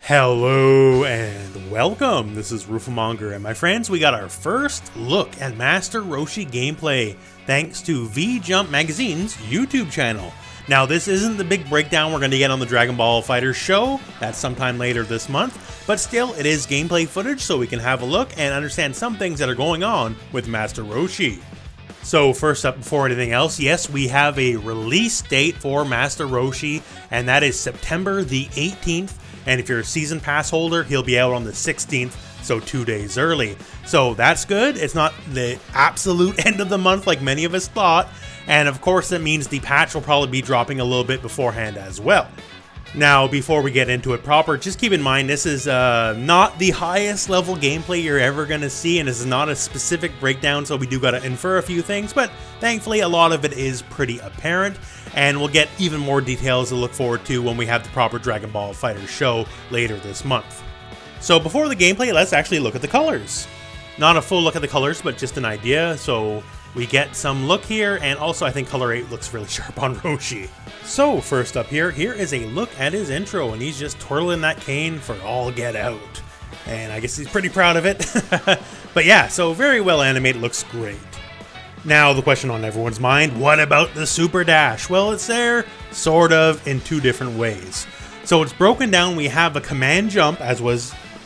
Hello and welcome, this is Rooflemonger, and my friends, we got our first look at Master Roshi gameplay thanks to V-Jump Magazine's YouTube channel. Now this isn't the big breakdown we're going to get on the Dragon Ball FighterZ show, that's sometime later this month, but still it is gameplay footage so we can have a look and understand some things that are going on with Master Roshi. So first up, before anything else, yes, we have a release date for Master Roshi, and that is September the 18th. And if you're a season pass holder, he'll be out on the 16th, so 2 days early. So that's good. It's not the absolute end of the month like many of us thought. And of course, that means the patch will probably be dropping a little bit beforehand as well. Now, before we get into it proper, just keep in mind this is not the highest level gameplay you're ever going to see, and this is not a specific breakdown, so we do got to infer a few things, but thankfully a lot of it is pretty apparent, and we'll get even more details to look forward to when we have the proper Dragon Ball FighterZ show later this month. So before the gameplay, let's actually look at the colors. Not a full look at the colors, but just an idea, so we get some look here, and also I think color 8 looks really sharp on Roshi. So first up here is a look at his intro, and he's just twirling that cane for all get out. And I guess he's pretty proud of it. But yeah, so very well animated, looks great. Now the question on everyone's mind, what about the super dash? Well, it's there, sort of, in two different ways. So it's broken down, we have a command jump, as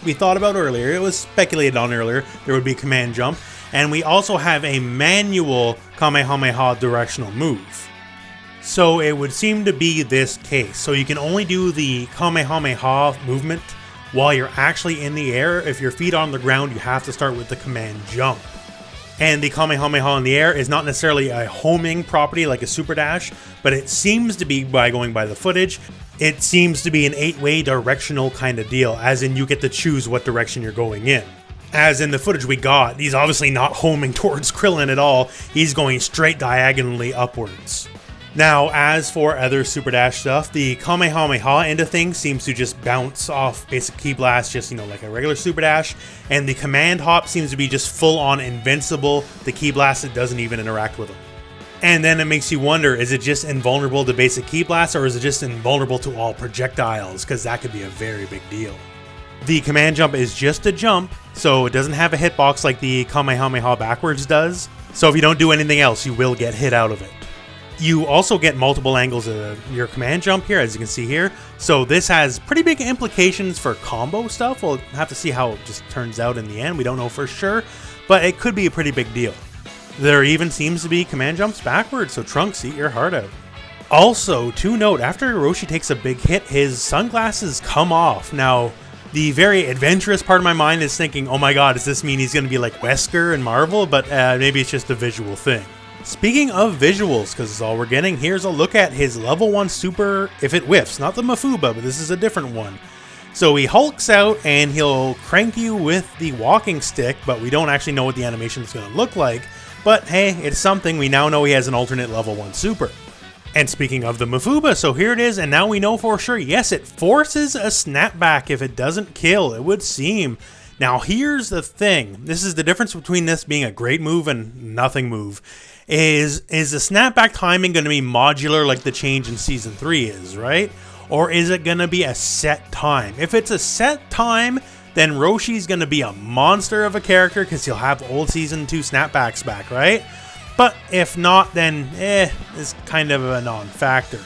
we thought about earlier, it was speculated on earlier, there would be a command jump. And we also have a manual Kamehameha directional move. So it would seem to be this case. So you can only do the Kamehameha movement while you're actually in the air. If your feet are on the ground, you have to start with the command jump. And the Kamehameha in the air is not necessarily a homing property like a super dash, but it seems to be, by going by the footage, it seems to be an 8-way directional kind of deal, as in you get to choose what direction you're going in. As in the footage we got, he's obviously not homing towards Krillin at all, he's going straight diagonally upwards. Now, as for other Super Dash stuff, the Kamehameha end of things seems to just bounce off basic Ki Blast, just, like a regular Super Dash, and the Command Hop seems to be just full-on invincible. The Ki Blast, it doesn't even interact with him. And then it makes you wonder, is it just invulnerable to basic Ki Blast, or is it just invulnerable to all projectiles? Because that could be a very big deal. The command jump is just a jump, so it doesn't have a hitbox like the Kamehameha backwards does. So if you don't do anything else, you will get hit out of it. You also get multiple angles of your command jump here, as you can see here. So this has pretty big implications for combo stuff. We'll have to see how it just turns out in the end. We don't know for sure, but it could be a pretty big deal. There even seems to be command jumps backwards, so Trunks, eat your heart out. Also, to note, after Roshi takes a big hit, his sunglasses come off. Now, the very adventurous part of my mind is thinking, oh my god, does this mean he's going to be like Wesker in Marvel? But maybe it's just a visual thing. Speaking of visuals, because it's all we're getting, here's a look at his level 1 super, if it whiffs. Not the Mafuba, but this is a different one. So he hulks out and he'll crank you with the walking stick, but we don't actually know what the animation is going to look like. But hey, it's something. We now know he has an alternate level 1 super. And speaking of the Mafuba, so here it is, and now we know for sure, yes, it forces a snapback if it doesn't kill, it would seem. Now here's the thing, this is the difference between this being a great move and nothing move. Is the snapback timing going to be modular like the change in Season 3 is, right? Or is it going to be a set time? If it's a set time, then Roshi's going to be a monster of a character because he'll have old Season 2 snapbacks back, right? But if not, then it's kind of a non-factor.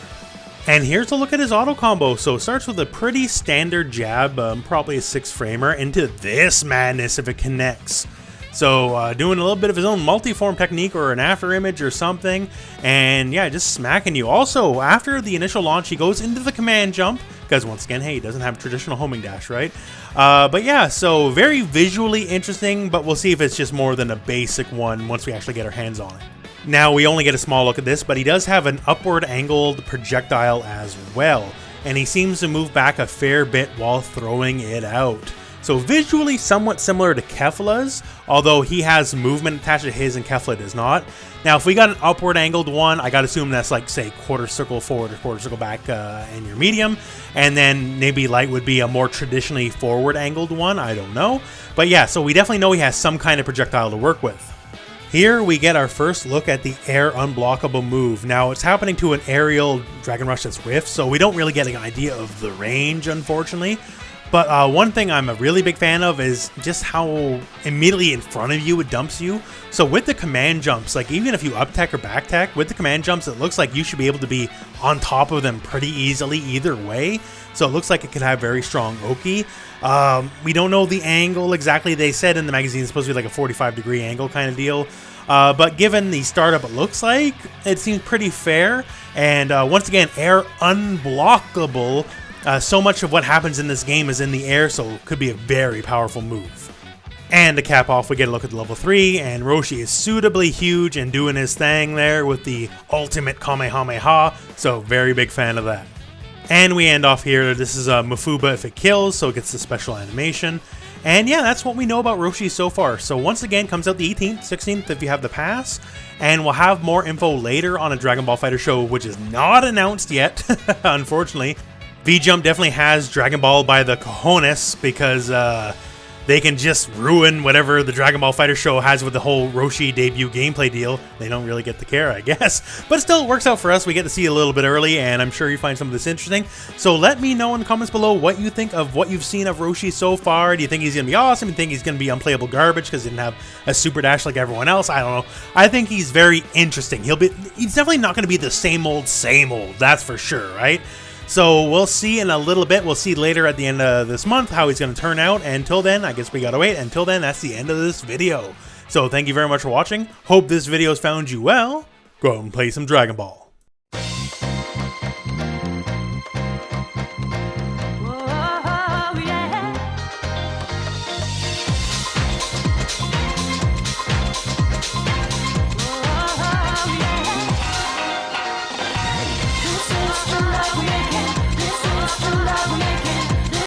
And here's a look at his auto combo. So it starts with a pretty standard jab, probably a 6-framer, into this madness if it connects. So doing a little bit of his own multi-form technique or an after image or something, and yeah, just smacking you. Also, after the initial launch, he goes into the command jump, because once again, hey, he doesn't have a traditional homing dash, right? But yeah, so very visually interesting, but we'll see if it's just more than a basic one once we actually get our hands on it. Now, we only get a small look at this, but he does have an upward angled projectile as well, and he seems to move back a fair bit while throwing it out. So visually somewhat similar to Kefla's, although he has movement attached to his and Kefla does not. Now if we got an upward angled one, I gotta assume that's like, say, quarter circle forward or quarter circle back in your medium. And then maybe light would be a more traditionally forward angled one, I don't know. But yeah, so we definitely know he has some kind of projectile to work with. Here we get our first look at the air unblockable move. Now it's happening to an aerial Dragon Rush that's whiffed, so we don't really get an idea of the range, unfortunately. But one thing I'm a really big fan of is just how immediately in front of you it dumps you. So with the command jumps, like even if you up tech or back tech, with the command jumps, it looks like you should be able to be on top of them pretty easily either way. So it looks like it could have very strong Oki. We don't know the angle exactly. They said in the magazine it's supposed to be like a 45-degree angle kind of deal. But given the startup it looks like, it seems pretty fair. And once again, air unblockable. So much of what happens in this game is in the air, so it could be a very powerful move. And to cap off, we get a look at level 3, and Roshi is suitably huge and doing his thing there with the ultimate Kamehameha, so very big fan of that. And we end off here. This is Mafuba if it kills, so it gets the special animation. And yeah, that's what we know about Roshi so far. So once again, comes out the 18th, 16th if you have the pass. And we'll have more info later on a Dragon Ball FighterZ show, which is not announced yet, unfortunately. V-Jump definitely has Dragon Ball by the cojones because they can just ruin whatever the Dragon Ball FighterZ show has with the whole Roshi debut gameplay deal. They don't really get the care, I guess. But still, it works out for us. We get to see a little bit early, and I'm sure you find some of this interesting. So let me know in the comments below what you think of what you've seen of Roshi so far. Do you think he's going to be awesome? Do you think he's going to be unplayable garbage because he didn't have a super dash like everyone else? I don't know. I think he's very interesting. He's definitely not going to be the same old, that's for sure, right? So we'll see in a little bit. We'll see later at the end of this month how he's going to turn out. Until then, I guess we gotta wait. Until then, that's the end of this video. So thank you very much for watching. Hope this video has found you well. Go out and play some Dragon Ball.